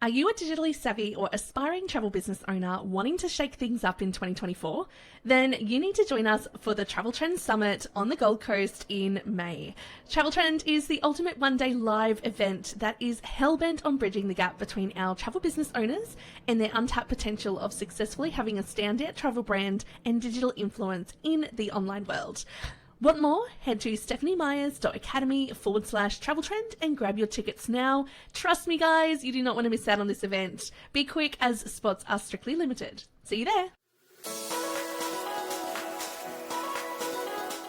Are you a digitally savvy or aspiring travel business owner wanting to shake things up in 2024? Then you need to join us for the Travel Trend Summit on the Gold Coast in May. Travel Trend is the ultimate one-day live event that is hellbent on bridging the gap between our travel business owners and their untapped potential of successfully having a standout travel brand and digital influence in the online world. Want more? Head to stephaniemyers.academy/travel trend and grab your tickets now. Trust me, guys, you do not want to miss out on this event. Be quick as spots are strictly limited. See you there.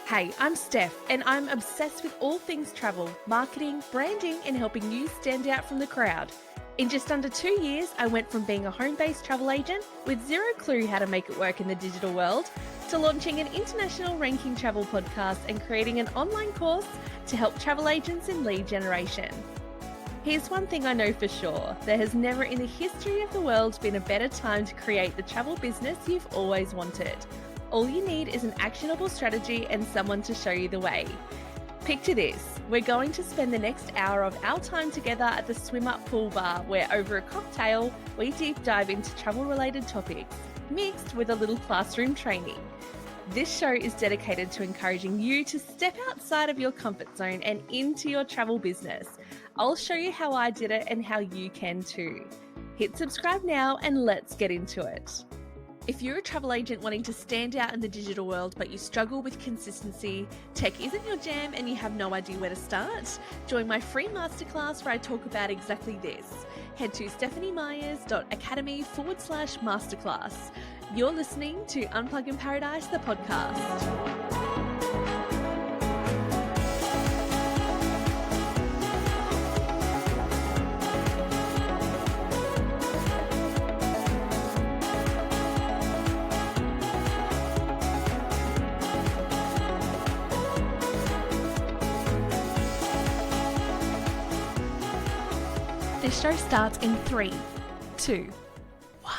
Hey, I'm Steph, and I'm obsessed with all things travel, marketing, branding, and helping you stand out from the crowd. In just under 2 years, I went from being a home-based travel agent with zero clue how to make it work in the digital world to launching an international ranking travel podcast and creating an online course to help travel agents in lead generation. Here's one thing I know for sure. There has never in the history of the world been a better time to create the travel business you've always wanted. All you need is an actionable strategy and someone to show you the way. Picture this, we're going to spend the next hour of our time together at the Swim Up Pool Bar, where over a cocktail, we deep dive into travel-related topics, mixed with a little classroom training. This show is dedicated to encouraging you to step outside of your comfort zone and into your travel business. I'll show you how I did it and how you can too. Hit subscribe now and let's get into it. If you're a travel agent wanting to stand out in the digital world but you struggle with consistency, tech isn't your jam and you have no idea where to start, join my free masterclass where I talk about exactly this. Head to stephaniemyers.academy/masterclass. You're listening to Unplug in Paradise, the podcast. This show starts in 3, 2, 1.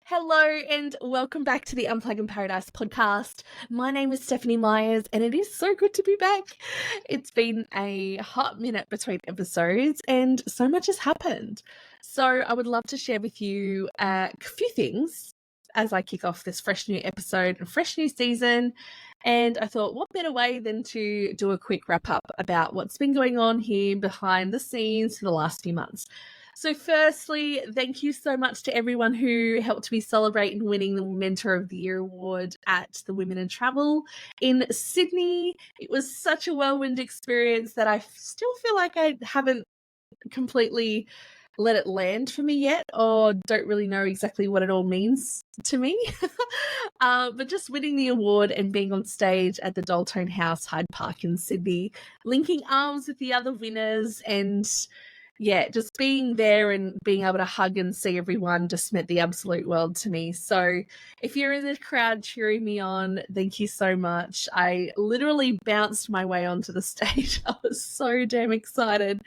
Hello and welcome back to the Unplug in Paradise podcast. My name is Stephanie Myers and it is so good to be back. It's been a hot minute between episodes and so much has happened. So I would love to share with you a few things as I kick off this fresh new episode and fresh new season. And I thought, what better way than to do a quick wrap up about what's been going on here behind the scenes for the last few months. So firstly, thank you so much to everyone who helped me celebrate in winning the Mentor of the Year award at the Women in Travel in Sydney. It was such a whirlwind experience that I still feel like I haven't completely let it land for me yet, or don't really know exactly what it all means to me. But just winning the award and being on stage at the Daltone House, Hyde Park in Sydney, linking arms with the other winners, and yeah, just being there and being able to hug and see everyone just meant the absolute world to me. So if you're in the crowd cheering me on, thank you so much. I literally bounced my way onto the stage. I was so damn excited.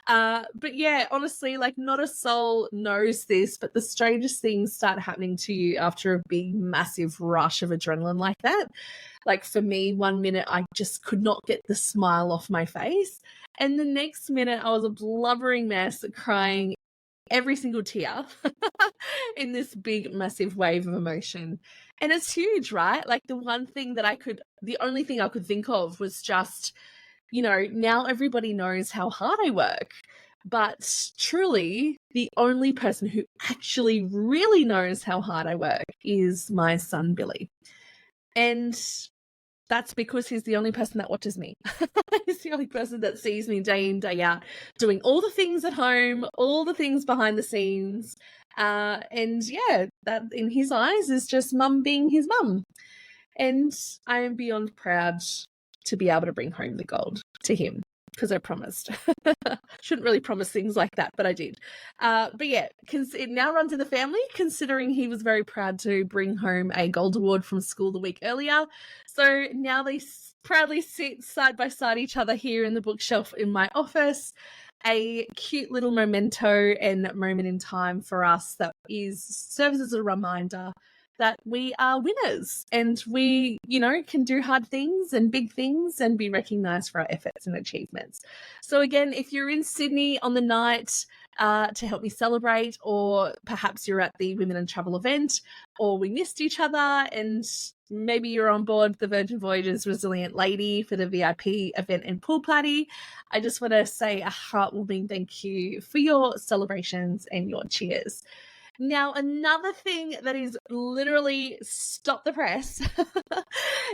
But yeah, honestly, like not a soul knows this, but the strangest things start happening to you after a big, massive rush of adrenaline like that. Like for me, 1 minute, I just could not get the smile off my face. And the next minute, I was a blubbering mess, crying every single tear in this big, massive wave of emotion. And it's huge, right? Like the only thing I could think of was just, now everybody knows how hard I work. But truly, the only person who actually really knows how hard I work is my son, Billy. And that's because he's the only person that watches me. He's the only person that sees me day in, day out, doing all the things at home, all the things behind the scenes. And yeah, that in his eyes is just mum being his mum. And I am beyond proud to be able to bring home the gold to him, because I promised. Shouldn't really promise things like that, but I did. But yeah, it now runs in the family, considering he was very proud to bring home a gold award from school the week earlier. So now they proudly sit side by side each other here in the bookshelf in my office. A cute little memento and moment in time for us that serves as a reminder that we are winners and we, can do hard things and big things and be recognised for our efforts and achievements. So again, if you're in Sydney on the night, to help me celebrate, or perhaps you're at the Women in Travel event, or we missed each other and maybe you're on board the Virgin Voyages Resilient Lady for the VIP event and pool party. I just want to say a heartwarming thank you for your celebrations and your cheers. Now, another thing that is literally stop the press.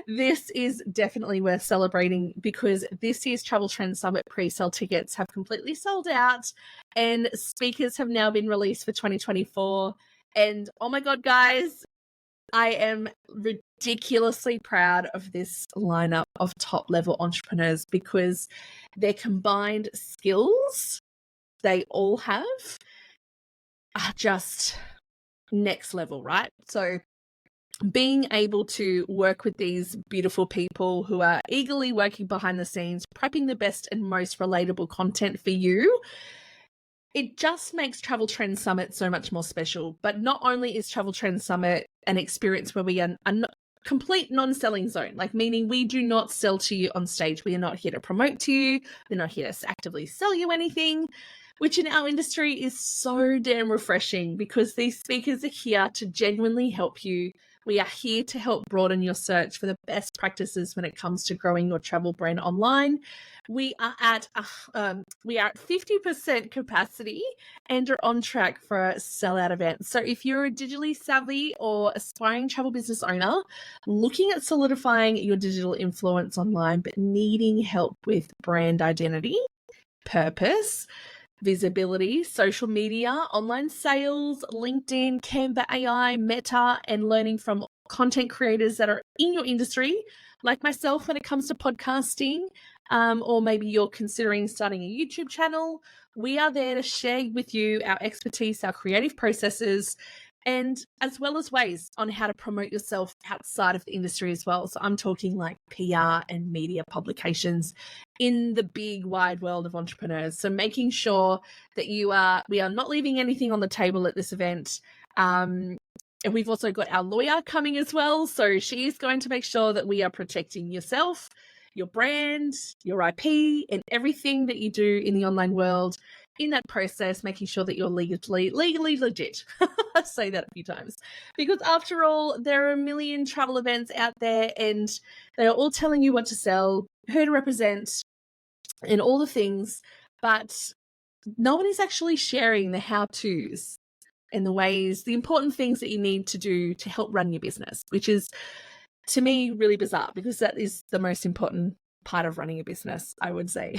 This is definitely worth celebrating because this year's Travel Trend Summit pre-sale tickets have completely sold out and speakers have now been released for 2024. And oh my God, guys, I am ridiculously proud of this lineup of top level entrepreneurs because their combined skills they all have are just next level, right? So being able to work with these beautiful people who are eagerly working behind the scenes, prepping the best and most relatable content for you, it just makes Travel Trend Summit so much more special. But not only is Travel Trend Summit an experience where we are a complete non-selling zone, like meaning we do not sell to you on stage. We are not here to promote to you. We're not here to actively sell you anything, which in our industry is so damn refreshing because these speakers are here to genuinely help you. We are here to help broaden your search for the best practices when it comes to growing your travel brand online. We are at 50% capacity and are on track for a sellout event. So if you're a digitally savvy or aspiring travel business owner looking at solidifying your digital influence online but needing help with brand identity, purpose, visibility, social media, online sales, LinkedIn, Canva AI, Meta, and learning from content creators that are in your industry, like myself when it comes to podcasting, or maybe you're considering starting a YouTube channel, we are there to share with you our expertise, our creative processes, and as well as ways on how to promote yourself outside of the industry as well. So I'm talking like PR and media publications in the big wide world of entrepreneurs. So making sure that we are not leaving anything on the table at this event. And we've also got our lawyer coming as well. So she is going to make sure that we are protecting yourself, your brand, your IP, and everything that you do in the online world in that process, making sure that you're legally legit. I say that a few times because after all, there are a million travel events out there and they are all telling you what to sell, who to represent, and all the things, but no one is actually sharing the how-tos and the ways, the important things that you need to do to help run your business, which is to me really bizarre because that is the most important part of running a business, I would say.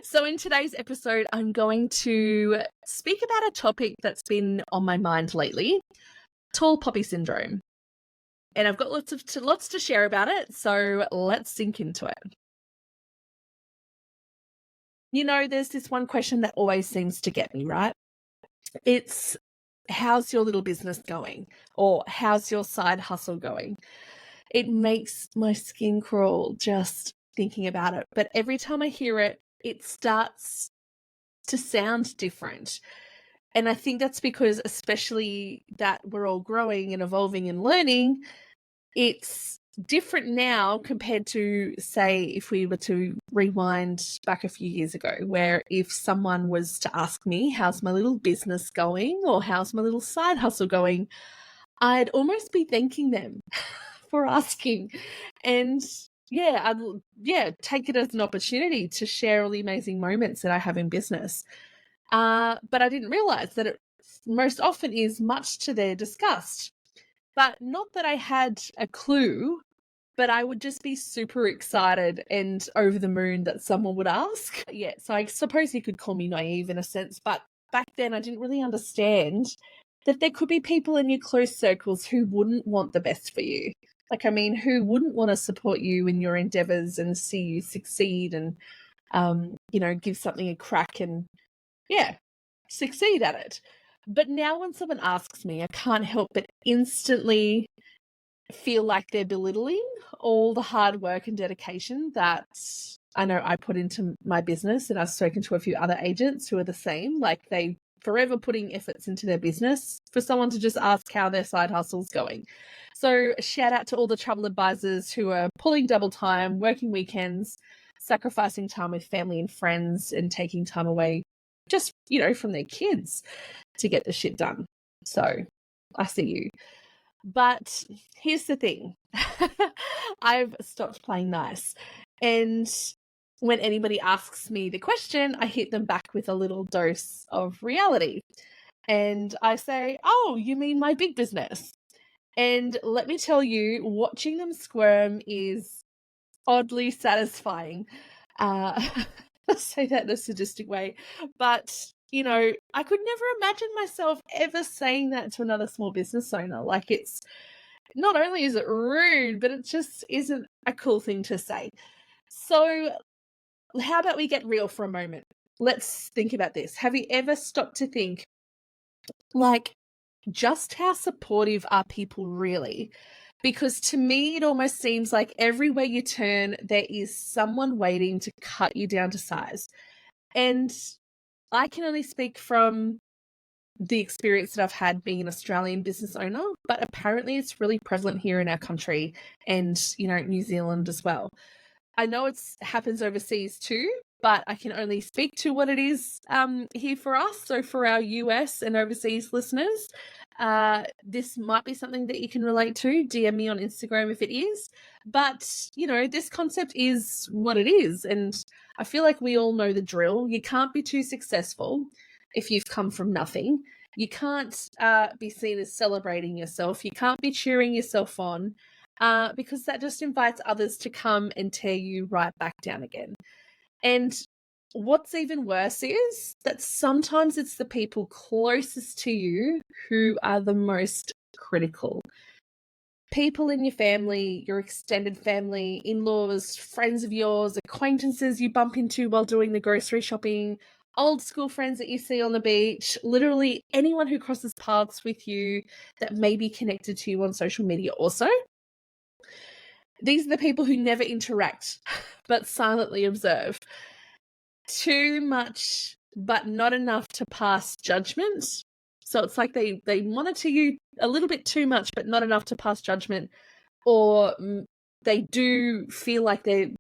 So in today's episode, I'm going to speak about a topic that's been on my mind lately, tall poppy syndrome. And I've got lots to share about it, so let's sink into it. You know, there's this one question that always seems to get me, right? It's, how's your little business going? Or how's your side hustle going? It makes my skin crawl just thinking about it. But every time I hear it, it starts to sound different. And I think that's because, especially that we're all growing and evolving and learning, it's different now compared to, say, if we were to rewind back a few years ago, where if someone was to ask me, how's my little business going or how's my little side hustle going, I'd almost be thanking them for asking. And I'd take it as an opportunity to share all the amazing moments that I have in business. But I didn't realize that it most often is much to their disgust. But not that I had a clue, but I would just be super excited and over the moon that someone would ask. Yeah, so I suppose you could call me naive in a sense, but back then I didn't really understand that there could be people in your close circles who wouldn't want the best for you. Like, I mean, who wouldn't want to support you in your endeavors and see you succeed and, give something a crack and, succeed at it. But now when someone asks me, I can't help but instantly feel like they're belittling all the hard work and dedication that I know I put into my business. And I've spoken to a few other agents who are the same, like they forever putting efforts into their business for someone to just ask how their side hustle's going. So shout out to all the travel advisors who are pulling double time, working weekends, sacrificing time with family and friends and taking time away just, from their kids to get the shit done. So I see you. But here's the thing. I've stopped playing nice. And when anybody asks me the question, I hit them back with a little dose of reality. And I say, oh, you mean my big business? And let me tell you, watching them squirm is oddly satisfying. I say that in a sadistic way. But, I could never imagine myself ever saying that to another small business owner. Like, it's not only is it rude, but it just isn't a cool thing to say. So how about we get real for a moment? Let's think about this. Have you ever stopped to think, like, just how supportive are people really? Because to me, it almost seems like everywhere you turn, there is someone waiting to cut you down to size. And I can only speak from the experience that I've had being an Australian business owner, but apparently it's really prevalent here in our country and, New Zealand as well. I know it happens overseas too, but I can only speak to what it is here for us. So for our US and overseas listeners, this might be something that you can relate to. DM me on Instagram if it is. But, this concept is what it is. And I feel like we all know the drill. You can't be too successful if you've come from nothing. You can't be seen as celebrating yourself. You can't be cheering yourself on. Because that just invites others to come and tear you right back down again. And what's even worse is that sometimes it's the people closest to you who are the most critical. People in your family, your extended family, in-laws, friends of yours, acquaintances you bump into while doing the grocery shopping, old school friends that you see on the beach, literally anyone who crosses paths with you that may be connected to you on social media also. These are the people who never interact, but silently observe. Too much, but not enough to pass judgment. So it's like they monitor you a little bit too much, but not enough to pass judgment. Or they do feel like they're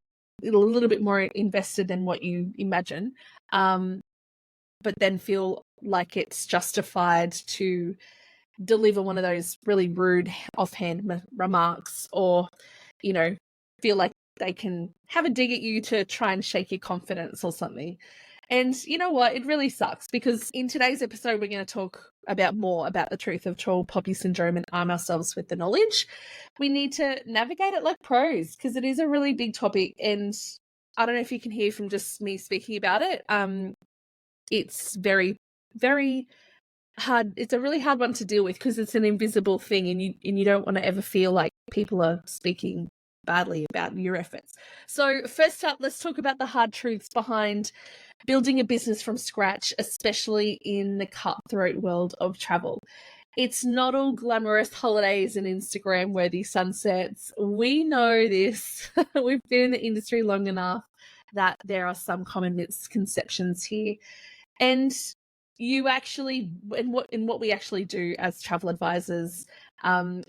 a little bit more invested than what you imagine, but then feel like it's justified to deliver one of those really rude offhand remarks, or feel like they can have a dig at you to try and shake your confidence or something. And you know what? It really sucks, because in today's episode, we're going to talk more about the truth of tall poppy syndrome and arm ourselves with the knowledge. We need to navigate it like pros, because it is a really big topic. And I don't know if you can hear from just me speaking about it. It's very, very hard. It's a really hard one to deal with, because it's an invisible thing, and you don't want to ever feel like people are speaking badly about your efforts. So first up, let's talk about the hard truths behind building a business from scratch, especially in the cutthroat world of travel. It's not all glamorous holidays and Instagram worthy sunsets. We know this. We've been in the industry long enough that there are some common misconceptions here. And what we actually do as travel advisors,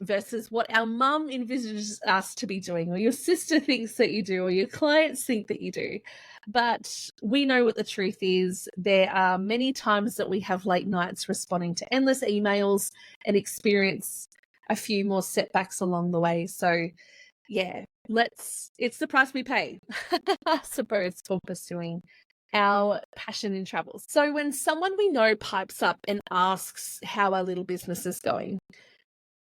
versus what our mum envisages us to be doing, or your sister thinks that you do, or your clients think that you do. But we know what the truth is. There are many times that we have late nights responding to endless emails and experience a few more setbacks along the way. So yeah, it's the price we pay, I suppose, for pursuing our passion in travel. So when someone we know pipes up and asks how our little business is going,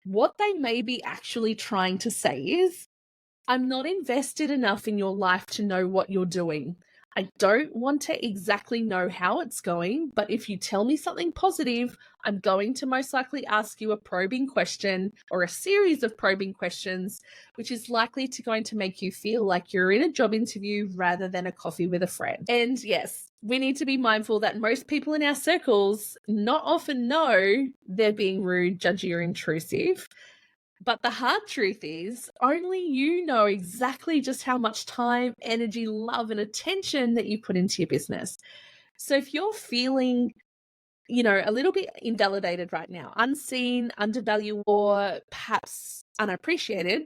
what they may be actually trying to say is, I'm not invested enough in your life to know what you're doing. I don't want to exactly know how it's going, but if you tell me something positive, I'm going to most likely ask you a probing question, or a series of probing questions, which is likely going to make you feel like you're in a job interview rather than a coffee with a friend. And yes, we need to be mindful that most people in our circles not often know they're being rude, judgy, or intrusive. But the hard truth is, only you know exactly just how much time, energy, love, and attention that you put into your business. So if you're feeling, a little bit invalidated right now, unseen, undervalued, or perhaps unappreciated,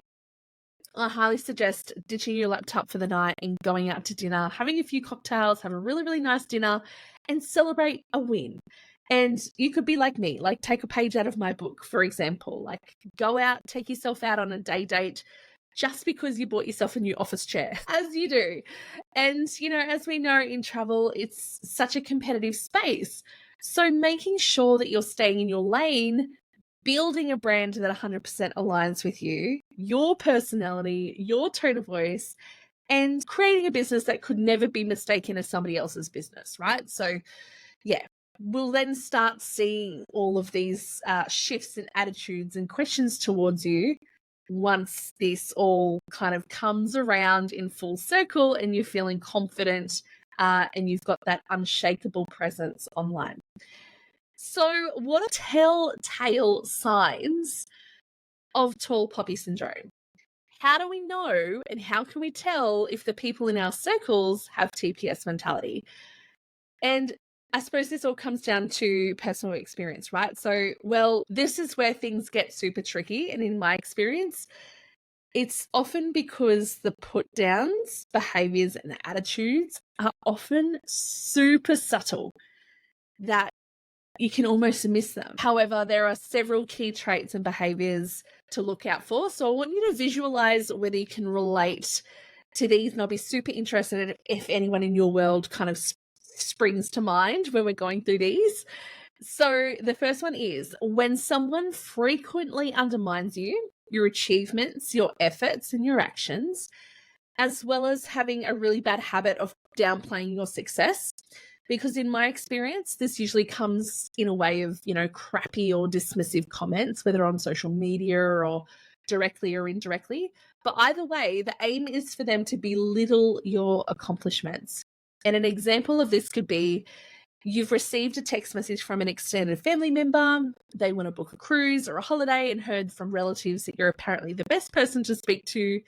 I highly suggest ditching your laptop for the night and going out to dinner, having a few cocktails, have a really, really nice dinner, and celebrate a win. And you could be like me, like take a page out of my book, for example, like go out, take yourself out on a day date just because you bought yourself a new office chair, as you do. And, as we know in travel, it's such a competitive space. So making sure that you're staying in your lane, building a brand that 100% aligns with you, your personality, your tone of voice, and creating a business that could never be mistaken as somebody else's business, right? So, yeah, we'll then start seeing all of these shifts in attitudes and questions towards you once this all kind of comes around in full circle and you're feeling confident and you've got that unshakable presence online. So, what are telltale signs of tall poppy syndrome? How do we know and how can we tell if the people in our circles have TPS mentality? And I suppose this all comes down to personal experience, right? So, well, this is where things get super tricky. And in my experience, it's often because the put downs, behaviors, and attitudes are often super subtle that you can almost miss them. However, there are several key traits and behaviors to look out for. So I want you to visualize whether you can relate to these, and I'll be super interested if anyone in your world kind of springs to mind when we're going through these. So the first one is when someone frequently undermines you, your achievements, your efforts, and your actions, as well as having a really bad habit of downplaying your success. Because in my experience, this usually comes in a way of, crappy or dismissive comments, whether on social media or directly or indirectly. But either way, the aim is for them to belittle your accomplishments. And an example of this could be you've received a text message from an extended family member. They want to book a cruise or a holiday and heard from relatives that you're apparently the best person to speak to,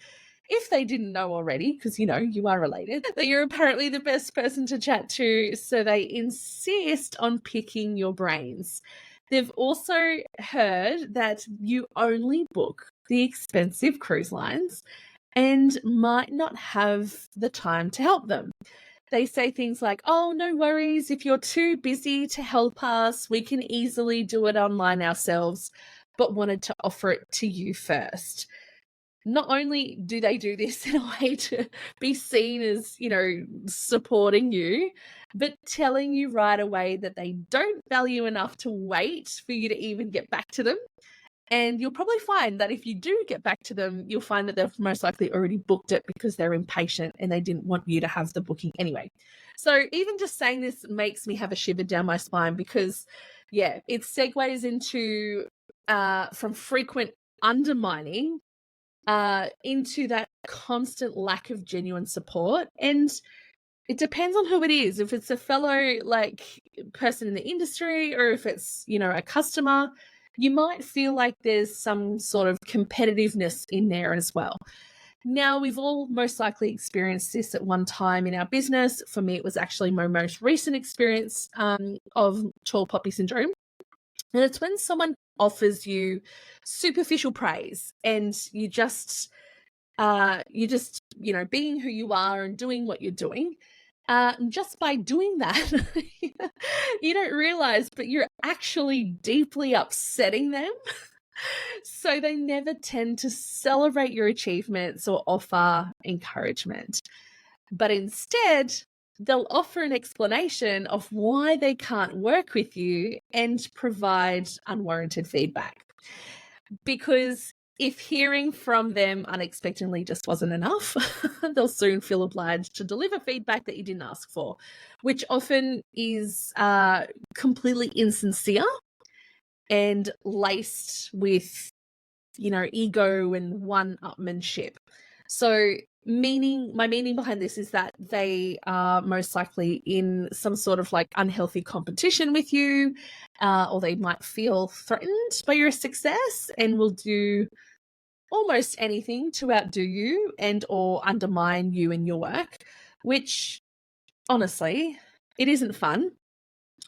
if they didn't know already, because you are related, that you're apparently the best person to chat to. So they insist on picking your brains. They've also heard that you only book the expensive cruise lines and might not have the time to help them. They say things like, oh, no worries. If you're too busy to help us, we can easily do it online ourselves, but wanted to offer it to you first. Not only do they do this in a way to be seen as, supporting you, but telling you right away that they don't value enough to wait for you to even get back to them. And you'll probably find that if you do get back to them, you'll find that they've most likely already booked it because they're impatient and they didn't want you to have the booking anyway. So even just saying this makes me have a shiver down my spine because, yeah, it segues into from frequent undermining into that constant lack of genuine support. And it depends on who it is. If it's a fellow person in the industry or if it's, a customer, you might feel like there's some sort of competitiveness in there as well. Now, we've all most likely experienced this at one time in our business. For me, it was actually my most recent experience of tall poppy syndrome. And it's when someone offers you superficial praise and you just being who you are and doing what you're doing. Just by doing that, you don't realize, but you're actually deeply upsetting them. So they never tend to celebrate your achievements or offer encouragement. But instead, they'll offer an explanation of why they can't work with you and provide unwarranted feedback. Because if hearing from them unexpectedly just wasn't enough, they'll soon feel obliged to deliver feedback that you didn't ask for, which often is completely insincere and laced with, ego and one-upmanship. So my meaning behind this is that they are most likely in some sort of unhealthy competition with you, or they might feel threatened by your success and will do almost anything to outdo you and or undermine you and your work, which honestly, it isn't fun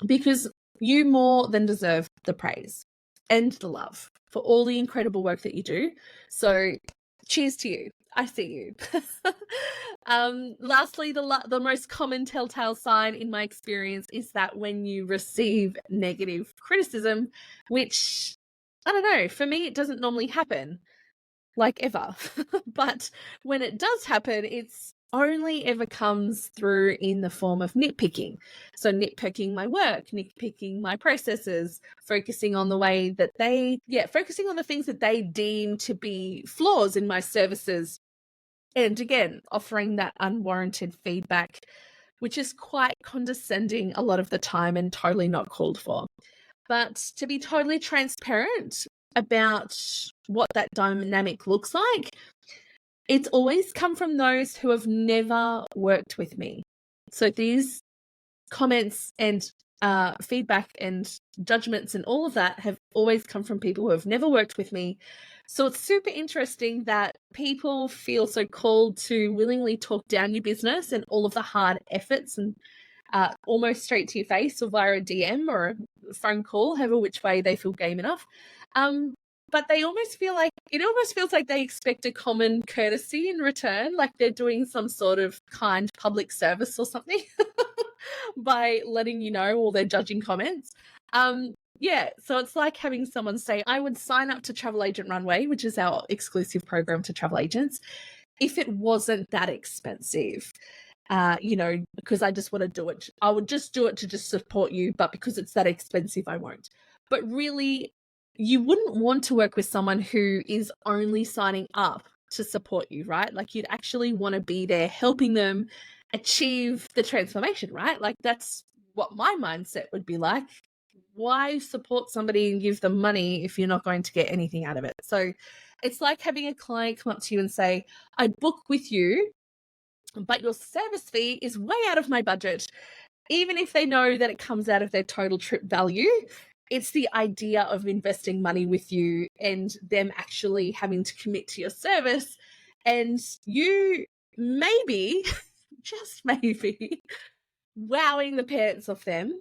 because you more than deserve the praise and the love for all the incredible work that you do. So cheers to you. I see you. Lastly, the most common telltale sign in my experience is that when you receive negative criticism, which I don't know, for me, it doesn't normally happen like ever. But when it does happen, it's only ever comes through in the form of nitpicking. So nitpicking my work, nitpicking my processes, focusing on the way that focusing on the things that they deem to be flaws in my services. And again, offering that unwarranted feedback, which is quite condescending a lot of the time and totally not called for. But to be totally transparent about what that dynamic looks like, it's always come from those who have never worked with me. So these comments and feedback and judgments and all of that have always come from people who have never worked with me. So it's super interesting that people feel so called to willingly talk down your business and all of the hard efforts and almost straight to your face or via a DM or a phone call, however which way they feel game enough. But they almost feel like it almost feels like they expect a common courtesy in return, like they're doing some sort of kind public service or something by letting you know all their judging comments. Yeah, so it's like having someone say, I would sign up to Travel Agent Runway, which is our exclusive program to travel agents, if it wasn't that expensive. Because I just want to do it. I would just do it to just support you, but because it's that expensive, I won't. But really, you wouldn't want to work with someone who is only signing up to support you, right? Like you'd actually want to be there helping them achieve the transformation, right? Like that's what my mindset would be like. Why support somebody and give them money if you're not going to get anything out of it? So it's like having a client come up to you and say, I'd book with you, but your service fee is way out of my budget. Even if they know that it comes out of their total trip value, it's the idea of investing money with you and them actually having to commit to your service. And you maybe, just maybe, wowing the pants off them,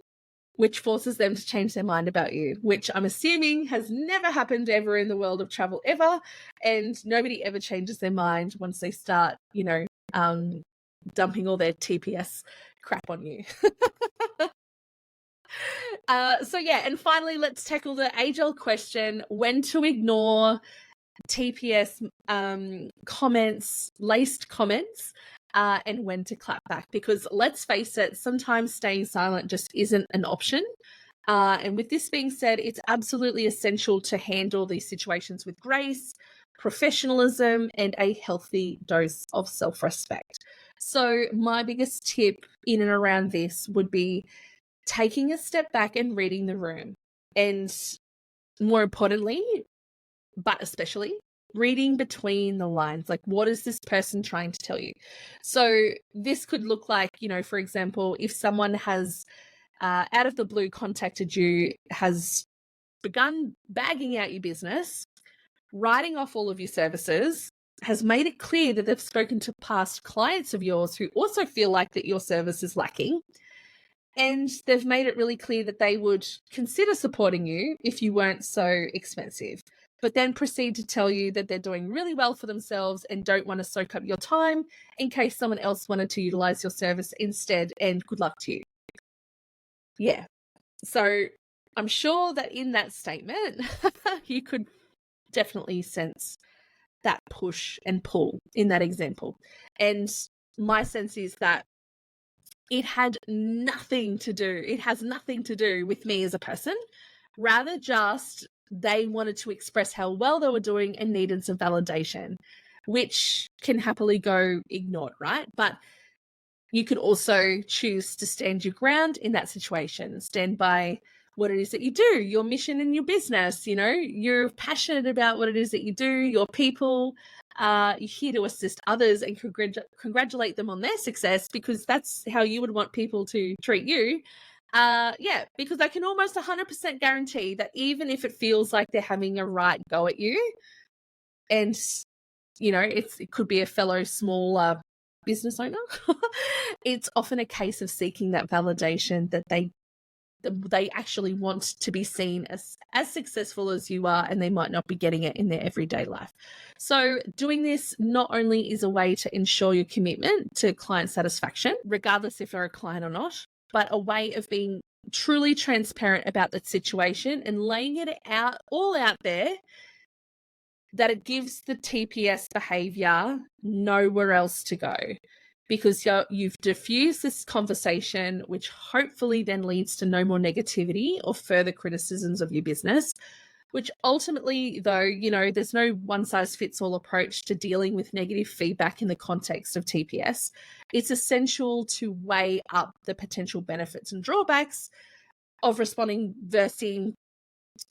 which forces them to change their mind about you, which I'm assuming has never happened ever in the world of travel ever. And nobody ever changes their mind once they start, dumping all their TPS crap on you. And finally, let's tackle the age-old question, when to ignore TPS comments, laced comments, and when to clap back. Because let's face it, sometimes staying silent just isn't an option. And with this being said, it's absolutely essential to handle these situations with grace, professionalism, and a healthy dose of self-respect. So my biggest tip in and around this would be taking a step back and reading the room. And more importantly, but especially, reading between the lines. Like, what is this person trying to tell you? So this could look like, for example, if someone has out of the blue contacted you, has begun bagging out your business, writing off all of your services, has made it clear that they've spoken to past clients of yours who also feel like that your service is lacking, and they've made it really clear that they would consider supporting you if you weren't so expensive, but then proceed to tell you that they're doing really well for themselves and don't want to soak up your time in case someone else wanted to utilize your service instead, and good luck to you. Yeah. So I'm sure that in that statement, you could definitely sense that push and pull in that example. And my sense is that it has nothing to do with me as a person, rather just they wanted to express how well they were doing and needed some validation, which can happily go ignored, right? But you could also choose to stand your ground in that situation, stand by what it is that you do, your mission in your business. You're passionate about what it is that you do, your people. You're here to assist others and congratulate them on their success, because that's how you would want people to treat you. Because I can almost 100% guarantee that even if it feels like they're having a right go at you, and it could be a fellow small business owner, it's often a case of seeking that validation that they they actually want to be seen as successful as you are, and they might not be getting it in their everyday life. So doing this not only is a way to ensure your commitment to client satisfaction, regardless if you're a client or not, but a way of being truly transparent about the situation and laying it out all out there, that it gives the TPS behavior nowhere else to go, because you've diffused this conversation, which hopefully then leads to no more negativity or further criticisms of your business, which ultimately, though, there's no one-size-fits-all approach to dealing with negative feedback in the context of TPS. It's essential to weigh up the potential benefits and drawbacks of responding versus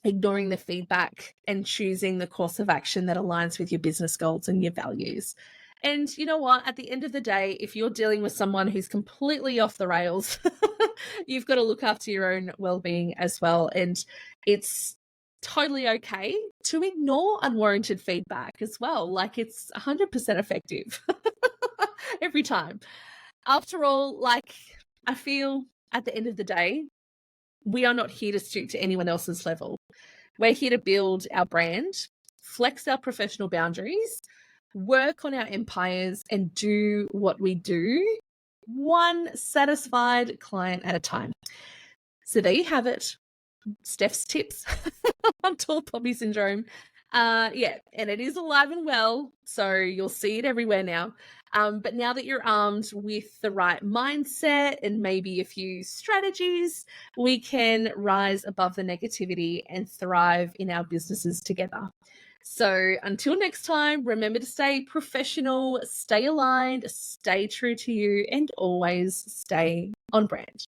ignoring the feedback and choosing the course of action that aligns with your business goals and your values. And you know what? At the end of the day, if you're dealing with someone who's completely off the rails, you've got to look after your own well-being as well. And it's totally okay to ignore unwarranted feedback as well. Like, it's 100% effective every time. After all, I feel at the end of the day, we are not here to stoop to anyone else's level. We're here to build our brand, flex our professional boundaries, work on our empires, and do what we do, one satisfied client at a time. So there you have it. Steph's tips on tall poppy syndrome. And it is alive and well, so you'll see it everywhere now. But now that you're armed with the right mindset and maybe a few strategies, we can rise above the negativity and thrive in our businesses together. So until next time, remember to stay professional, stay aligned, stay true to you, and always stay on brand.